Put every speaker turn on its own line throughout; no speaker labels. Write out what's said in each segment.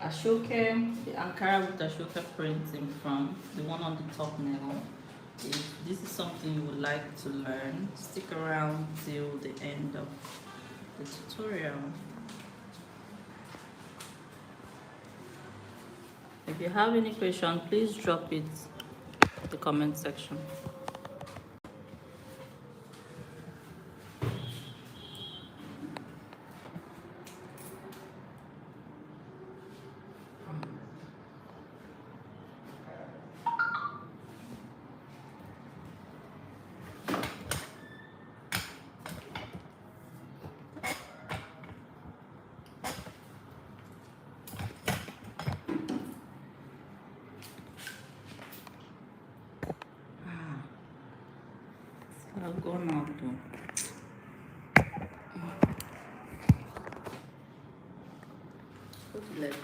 asoeke, the Ankara with asoeke print in front, the one on the top now. If this is something you would like to learn, stick around till the end of the tutorial. If you have any question, please drop it in the comment section. I've gone out though. Put legs.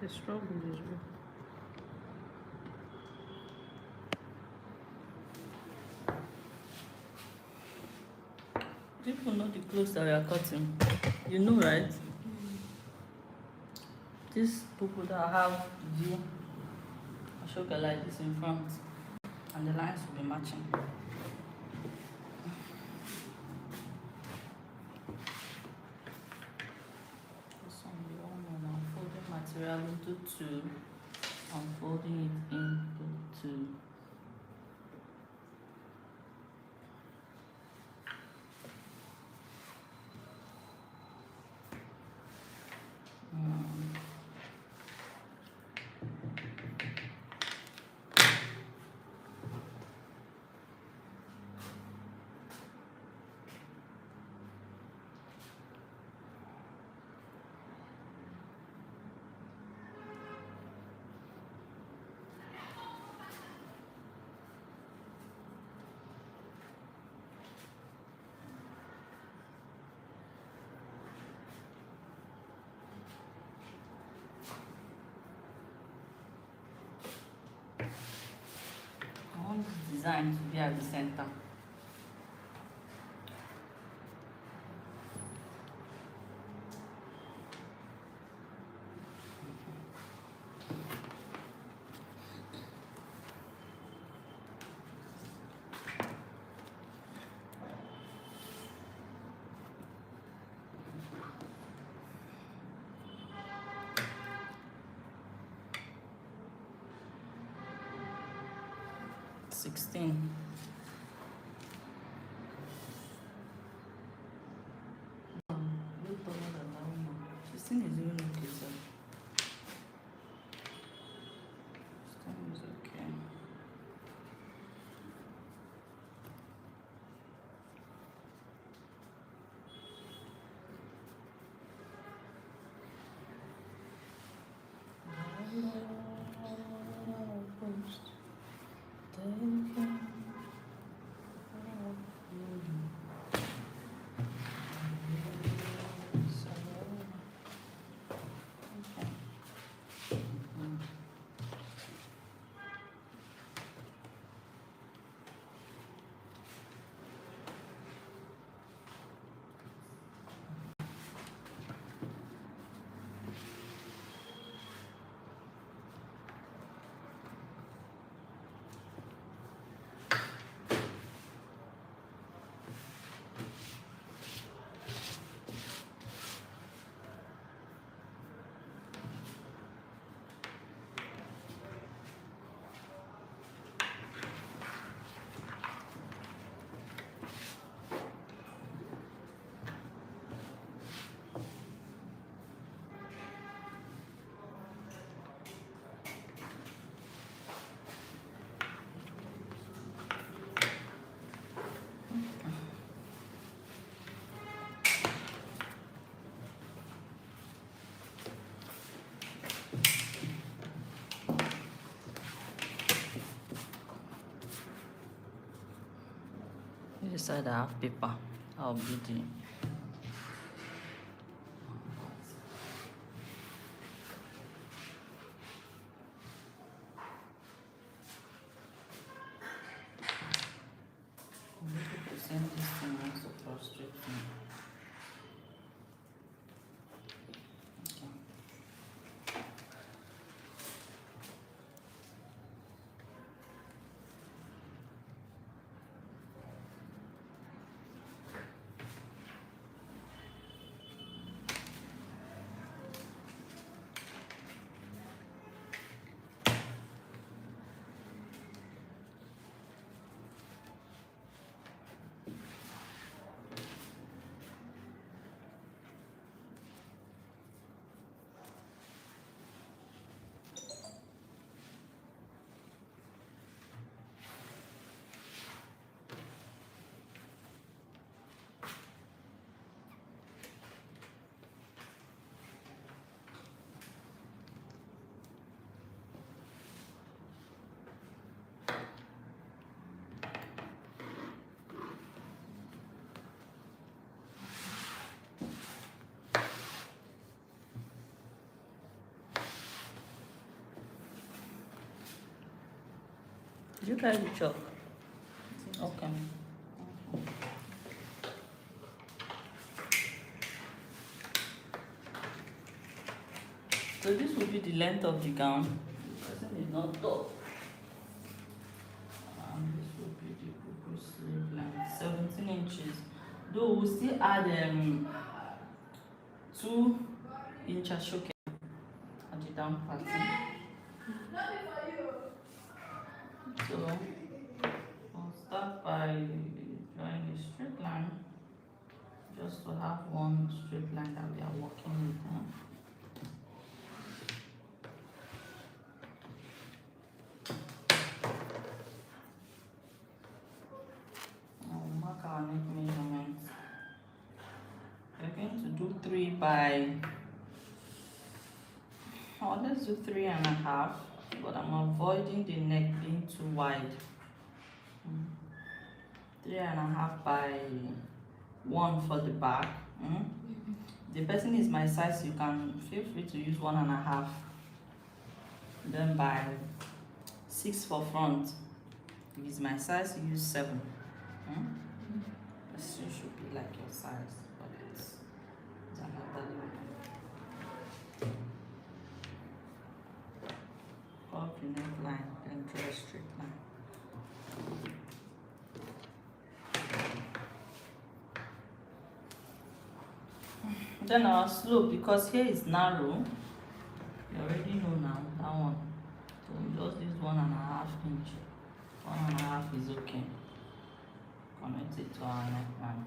The struggle is real. People know the clothes that we are cutting. You know, right? These people that have the asoeke like this in front, and the lines will be matching. Material into two, unfolding it into two. I want this design to be at the center. Sixteen. Is even okay, sir. Is okay. this side I have paper. I'll be the send this thing also frustrate me. Okay. Did you carry the chalk? Okay. So this will be the length of the gown. The person is not tall. And this will be the bubu sleeve length, 17 inches. Though we'll still add 2-inch asoeke at the down pattern. So I'll start by drawing a straight line, just to have one straight line that we are working with. I'll mark our neck measurements. We're going to do 3 by, let's do 3.5, but I'm avoiding the neck being too wide. 3.5 by 1 for the back. The person is my size, you can feel free to use 1.5. Then by 6 for front. If it's my size, you use 7. This should be like your size, but it's another level. Curve the neckline, then draw a straight line. Then our slope, because here is narrow, you already know now that one. So we just use 1.5 inch. 1.5 is okay. Connect it to our neckline.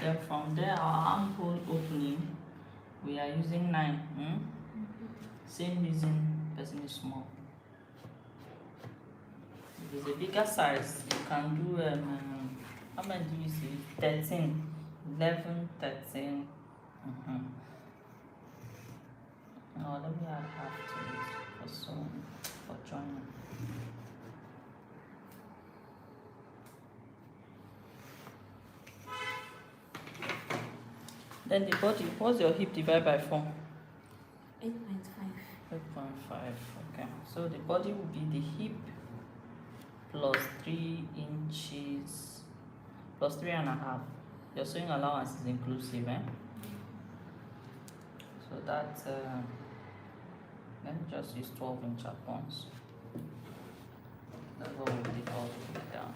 Then from there, our armhole opening, we are using 9. Same reason, person is small. If it's a bigger size, you can do how many do you see? 13, 11, 13. Now let me add half to it for joining. Then the body, what's your hip divided by 4?
8.5.
8.5, okay. So the body will be the hip plus 3 inches plus 3.5. Your sewing allowance is inclusive, So that, let me just use 12-inch at once. That's what we'll take all the way down.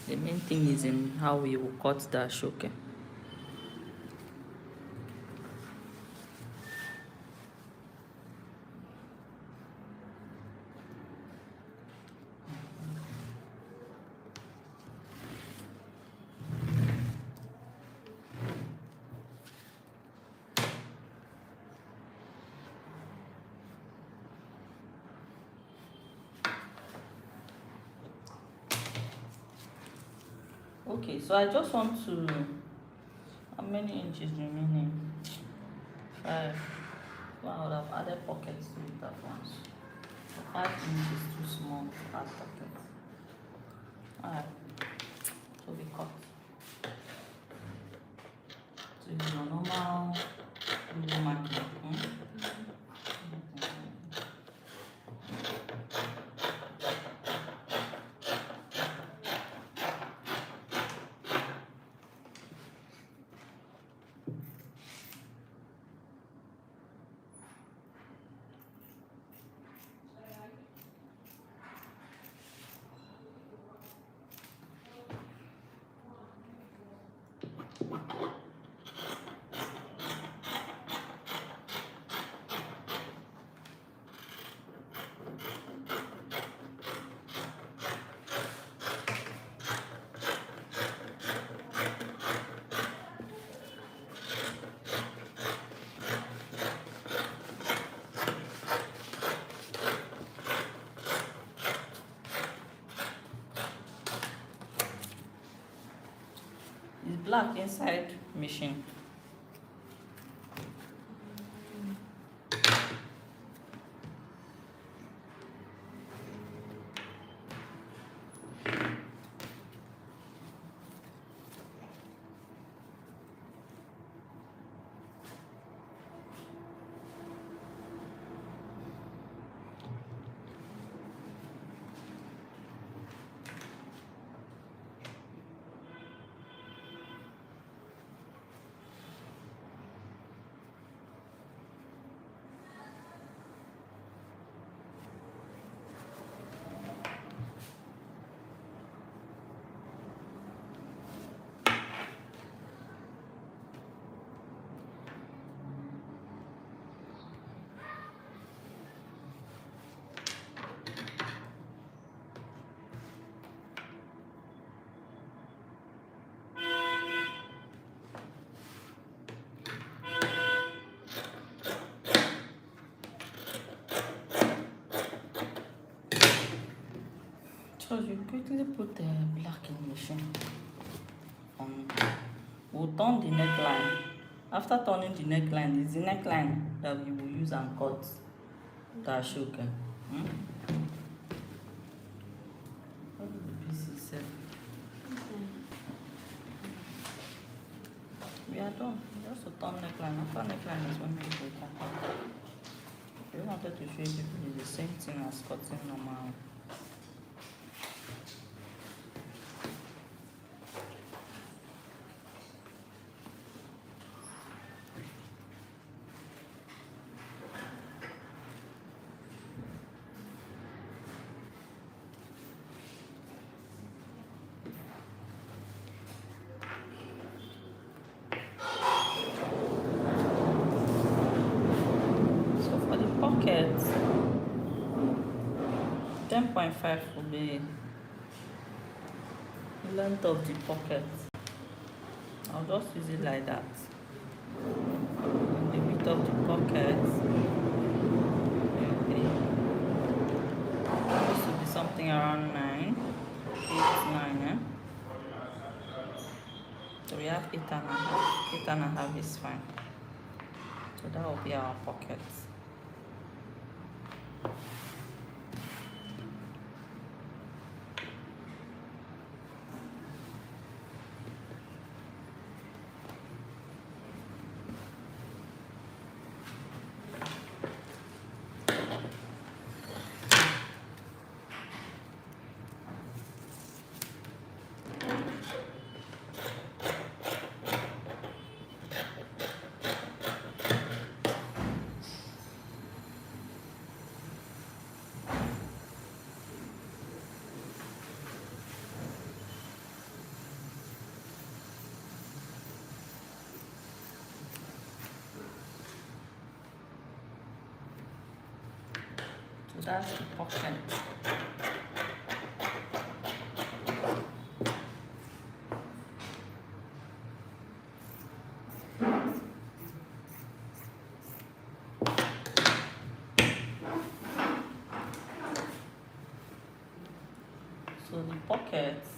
The main thing is in how we will cut the asoeke. Okay, so I just want to, how many inches remaining? 5. Well, I would have added pockets to it at once. 5 inches too small to add pockets. Alright, to be cut. So it's your normal bubu marking. It's black inside machine. So you quickly put the black in machine. We'll turn the neckline. After turning the neckline, it's the neckline that we will use and cut the asoeke. What is the pieces said? We are done. Just to turn neckline. After neckline is when we will cut. We wanted to show you people it's the same thing as cutting normal. Pocket 10.5 will be the length of the pocket. I'll just use it like that. The width of the pocket this will be something around 9, 8, 9. So we have 8.5. 8.5 is fine. So that will be our pocket. So that's the pocket. So the pockets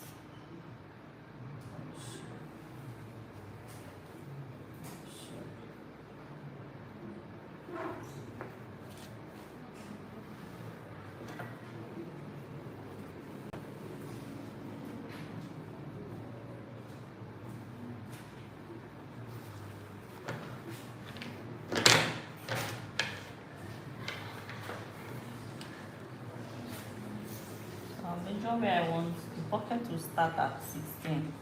I'll measure where I want the pocket to start at 16.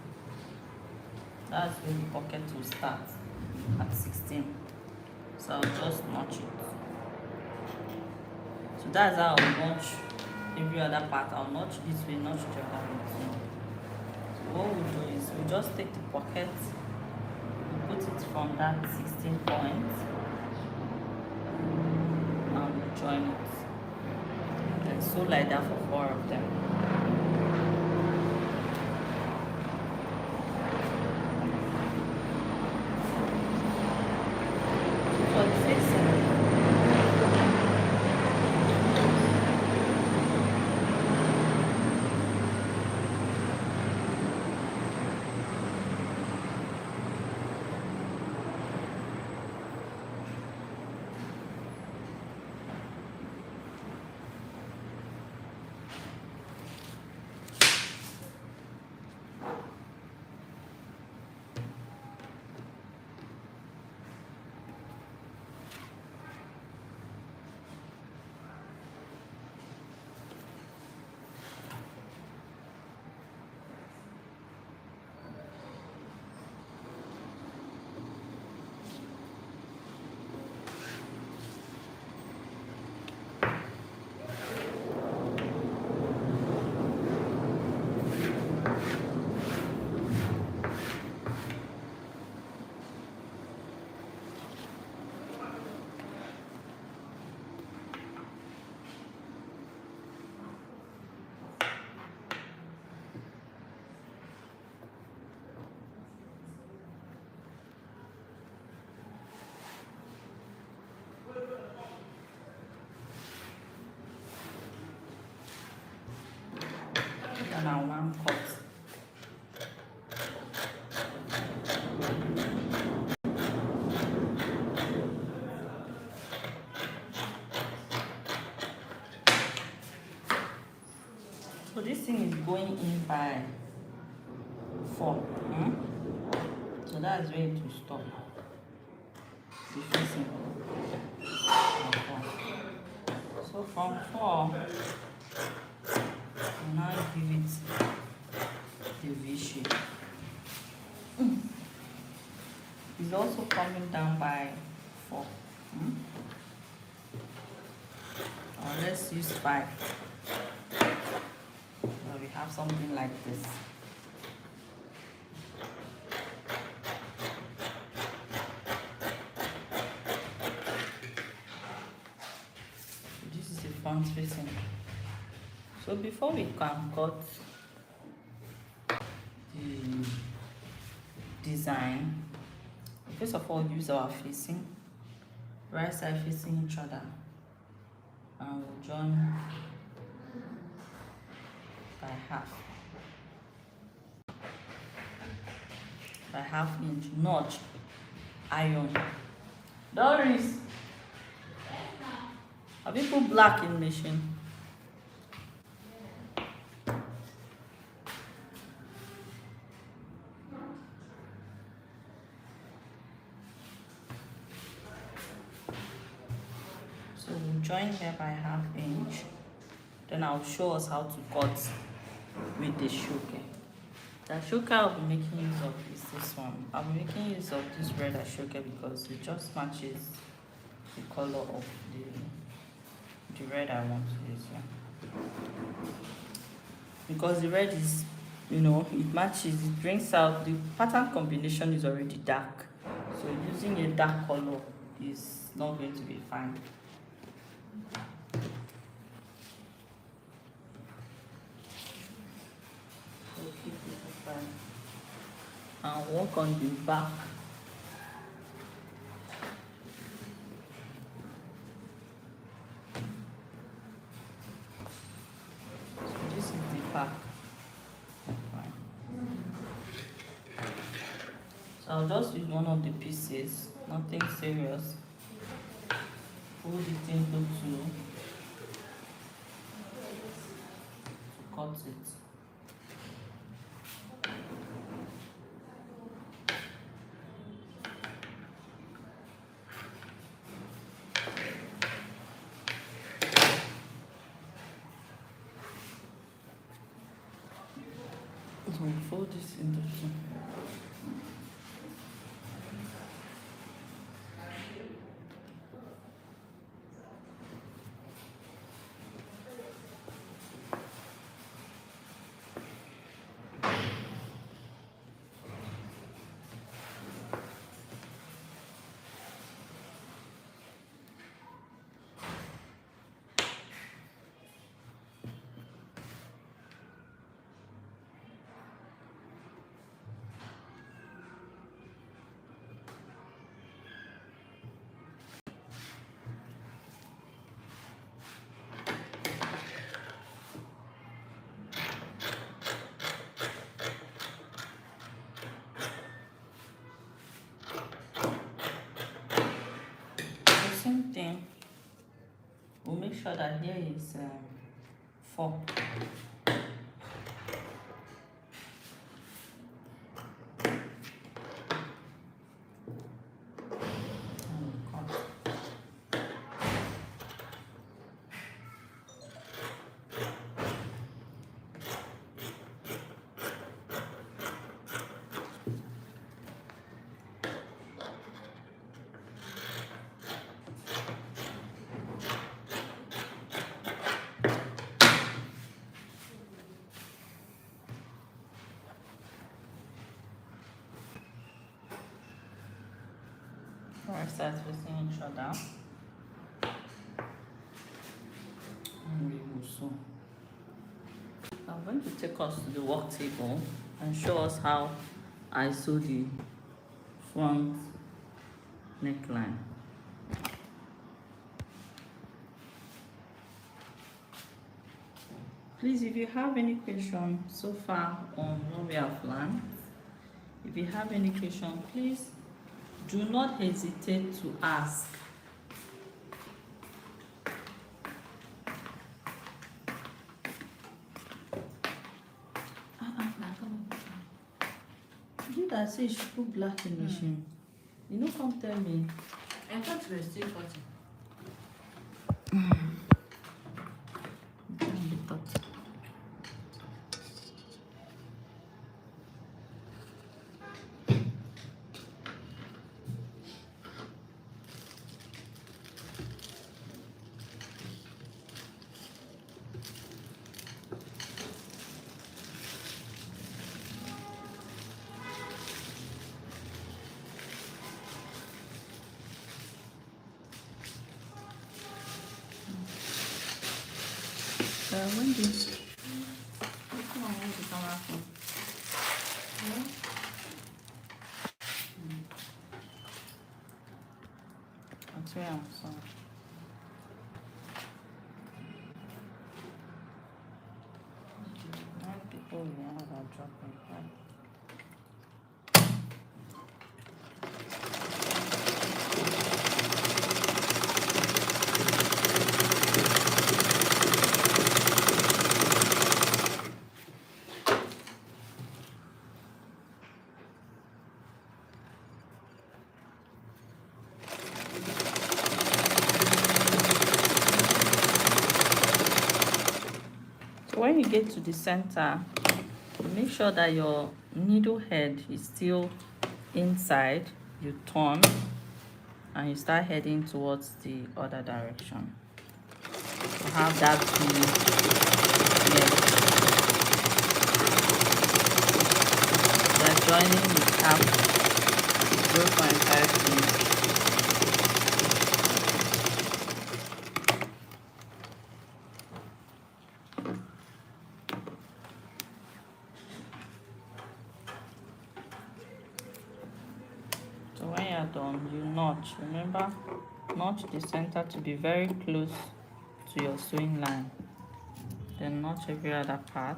That's where the pocket will start, at 16. So I'll just notch it. So that's how I'll notch every other part. I'll notch this way, notch the other way. So what we'll do is we'll just take the pocket, we'll put it from that 16 point, and we'll join it. And so like that for 4 of them. For the facing, and I'll one cut. So this thing is going in by 4. So that's where it will stop. The facing. So from 4, we now give it the V shape. It's also coming down by 4. Or let's use 5. So we have something like this. This is the front facing. So before we can cut the design, first of all use our facing, right side facing each other, and we'll join by half inch, notch, iron. Doris, have you put black in machine? So we'll join here by half inch. Then I'll show us how to cut with the asoeke. The asoeke I'll be making use of is this one. I'll be making use of this red asoeke because it just matches the color of the red I want to use here. Because the red is, it matches, it brings out, the pattern combination is already dark. So using a dark color is not going to be fine. And work on the back. So this is the back. So I'll just use one of the pieces, nothing serious. Fold it into 2 to cut it. So fold this into two. Same thing. We'll make sure that here is 4. Alright, start facing each other. And we will sew. I'm going to take us to the work table and show us how I sew the front neckline. Please, if you have any question so far on what we have learned, if you have any question, please do not hesitate to ask. You that say she put black in the machine. You know, come tell me.
I thought we were still cutting.
Wendy, come on, where's the camera from? That's where I'm sorry. People will have a drop in price. When you get to the center, make sure that your needle head is still inside. You turn and you start heading towards the other direction. You have that you're joining with half 0.5 inch. When you're done, you notch. Remember, notch the center to be very close to your sewing line. Then notch every other part.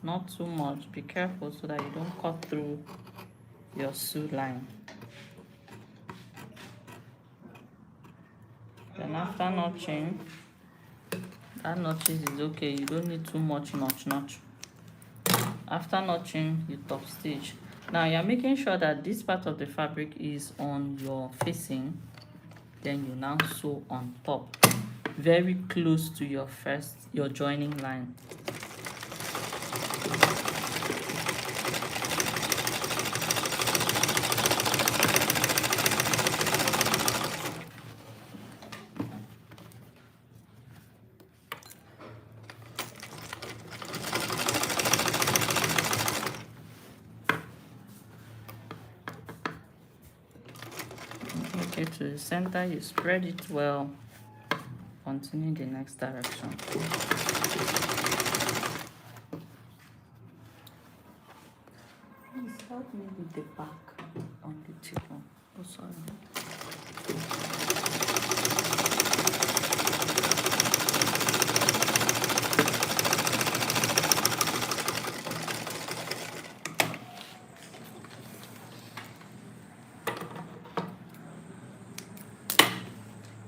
Not too much. Be careful so that you don't cut through your sew line. Then after notching, that notches is okay. You don't need too much notch. After notching, you top stitch. Now you're making sure that this part of the fabric is on your facing. Then you now sew on top, very close to your joining line. Okay, to the center, you spread it well. Continue the next direction. Please help me with the back on the table. Oh, sorry.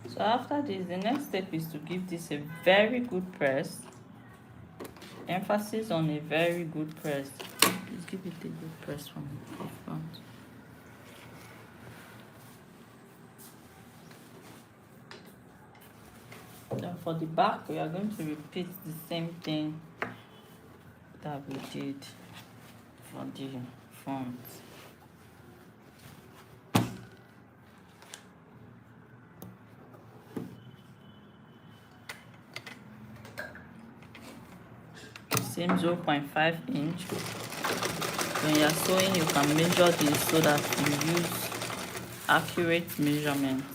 So after this, the next step is to give this a very good press. Emphasis on a very good press. Please give it a good press from the front. Then for the back, we are going to repeat the same thing that we did for the front. Same 0.5 inch. When you are sewing, you can measure this so that you use accurate measurements.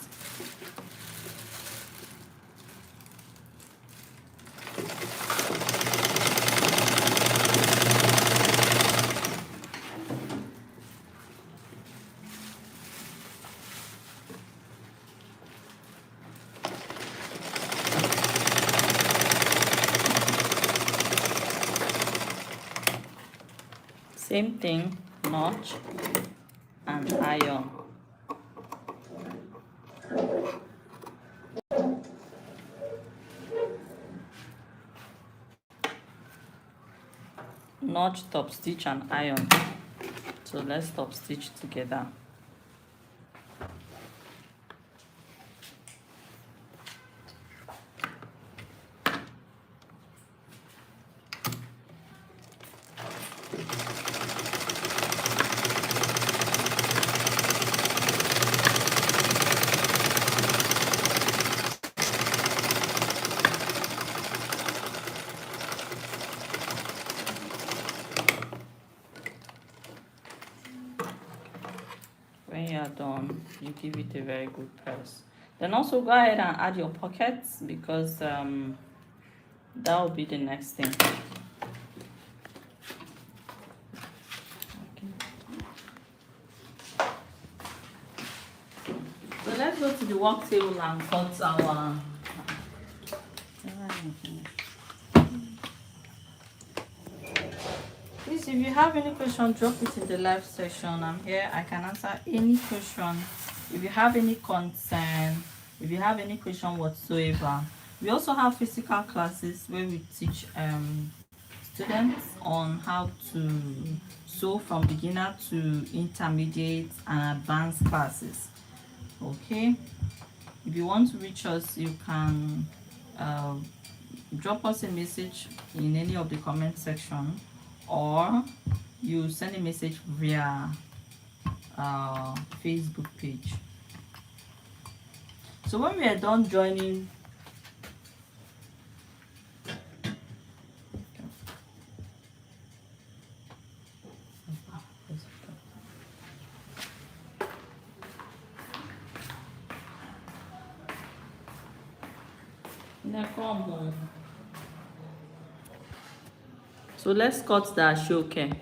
Same thing, notch and iron. Notch, top stitch and iron. So let's top stitch together. When you are done, you give it a very good press. Then also go ahead and add your pockets, because that will be the next thing. Okay. So let's go to the work table and cut our Please, if you have any question, drop it in the live section. I'm here. I can answer any question. If you have any concern, if you have any question whatsoever. We also have physical classes where we teach students on how to sew from beginner to intermediate and advanced classes. Okay. If you want to reach us, you can drop us a message in any of the comment section, or you send a message via Facebook page. So when we are done joining, so let's cut the asoeke.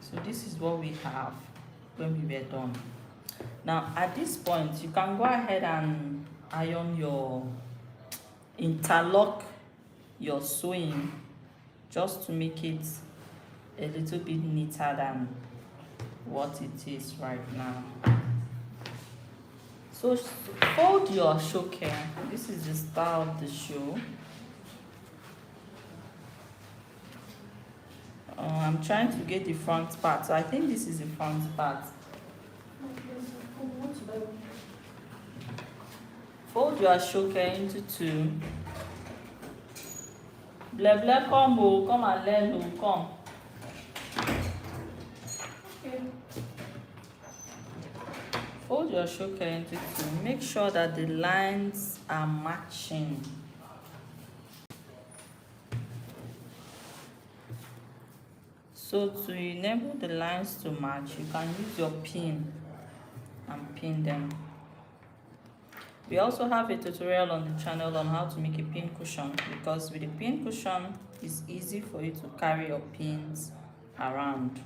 So this is what we have when we were done. Now at this point, you can go ahead and iron your interlock your sewing, just to make it a little bit neater than what it is right now. So fold your asoeke. This is the style of the shoe. I'm trying to get the front part, so I think this is the front part. Fold your asoeke into two. Bleh, come and learn, come. Okay. Fold your asoeke into two. Make sure that the lines are matching. So to enable the lines to match, you can use your pin and pin them. We also have a tutorial on the channel on how to make a pin cushion, because with a pin cushion it's easy for you to carry your pins around.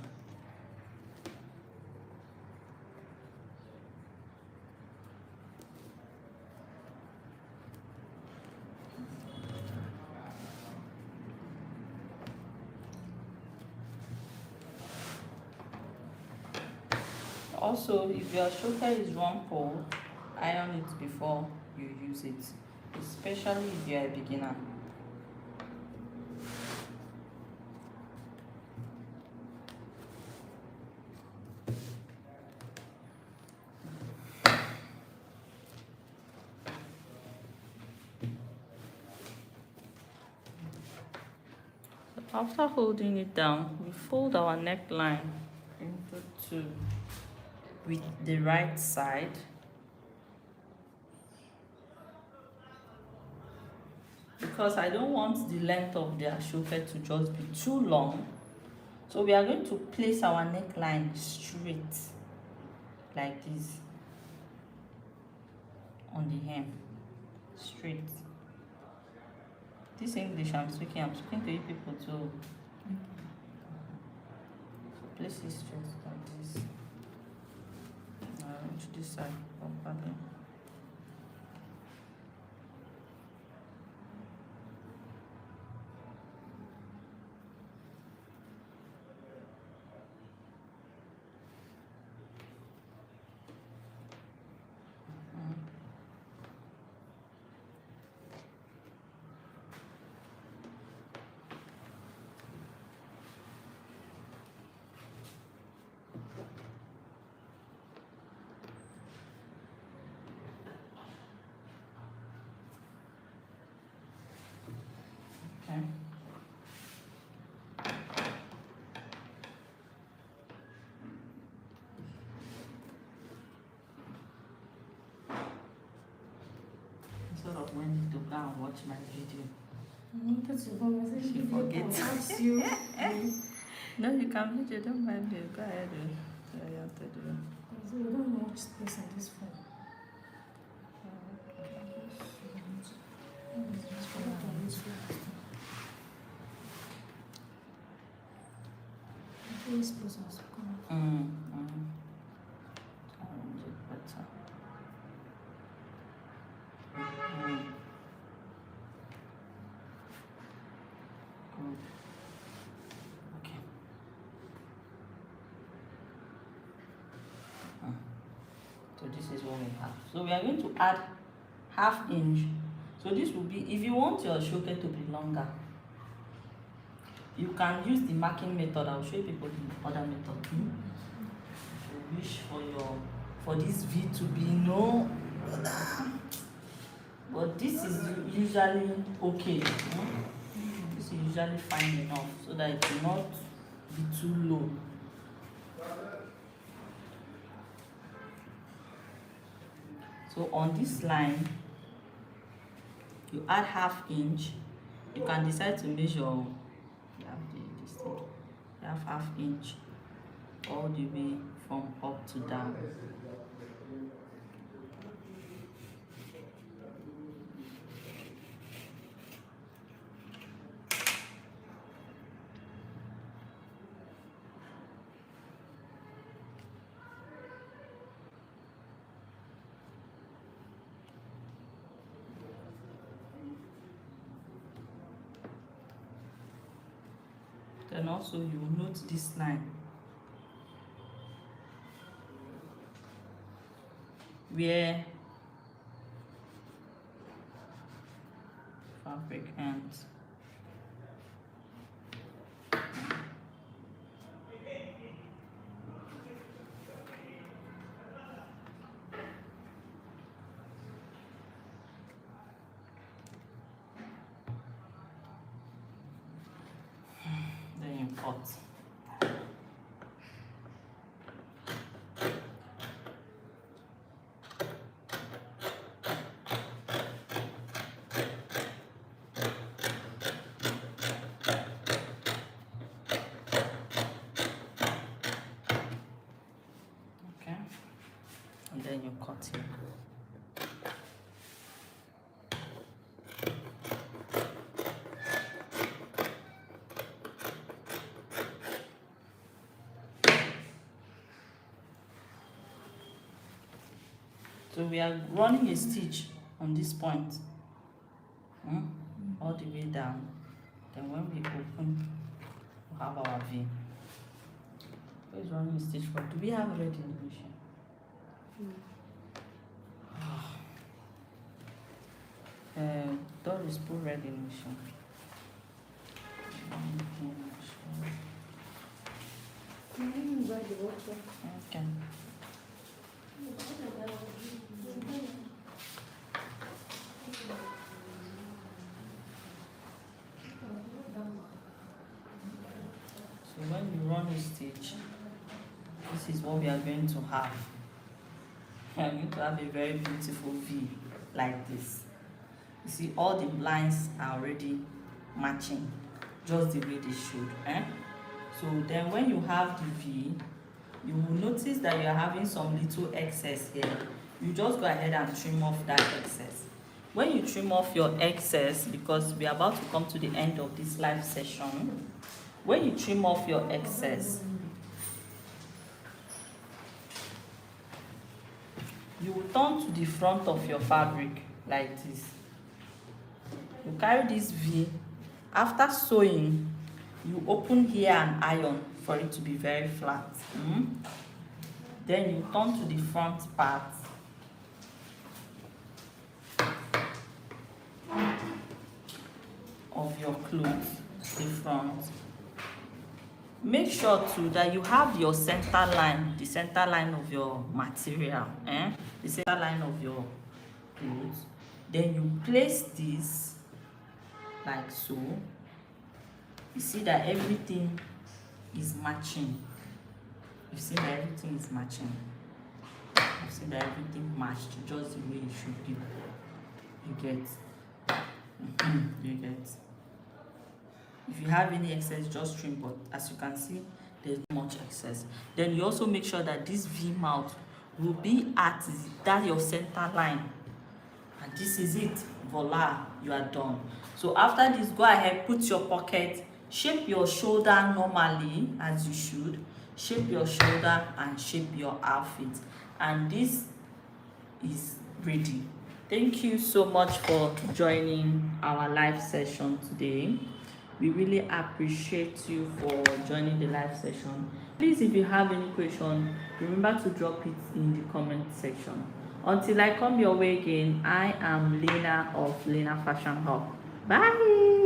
Also, if your shoulder is one pole, iron it before you use it, especially if you are a beginner. After holding it down, we fold our neckline into two with the right side. Because I don't want the length of the asoeke to just be too long, so we are going to place our neckline straight like this on the hem, straight. This English I'm speaking to you people too. So place it straight like this. To this side properly. Okay. Instead of when to go and watch my video. She forgets.
You.
No, you can video, don't mind me. Go ahead. What you want to do.
So you don't know which space on this phone. This space was
Arrange it better. Good. Okay. So this is what we have. So we are going to add ½ inch. So this will be, if you want your asoeke to be longer, you can use the marking method. I'll show you people the other method. If you wish for this V to be no, but this is usually okay. This is usually fine enough so that it will not be too low. So on this line, you add ½ inch. You can decide to measure. You have this thing. You have ½ inch all the way from up to down. Then also you will note this line where fabric ends. Then you cut. and then you cut it. So we are running a stitch on this point, all the way down. Then when we open, we have our V. Where is running a stitch for? Do we have red in the machine? Doris, put red in the machine. Okay. So when you run a stitch, this is what we are going to have. We are going to have a very beautiful V like this. You see, all the lines are already matching just the way they should. So then when you have the V, you will notice that you are having some little excess here. You just go ahead and trim off that excess. When you trim off your excess, because we are about to come to the end of this live session, when you trim off your excess, you will turn to the front of your fabric like this. You carry this V. After sewing, you open here and iron for it to be very flat. Then you turn to the front part. Of your clothes, the front. Make sure too that you have your center line, the center line of your material, the center line of your clothes. Then you place this like so. You see that everything is matching. You see that everything is matching. You see that everything matched just the way it should be. You get. You get. If you have any excess, just trim, but as you can see, there's not much excess. Then you also make sure that this V mouth will be at that your center line. And this is it. Voila, you are done. So after this, go ahead, put your pocket, shape your shoulder normally as you should. Shape your shoulder and shape your outfit. And this is ready. Thank you so much for joining our live session today. We really appreciate you for joining the live session. Please, if you have any question, remember to drop it in the comment section. Until I come your way again, I am Lena of Lena Fashion Hub. Bye.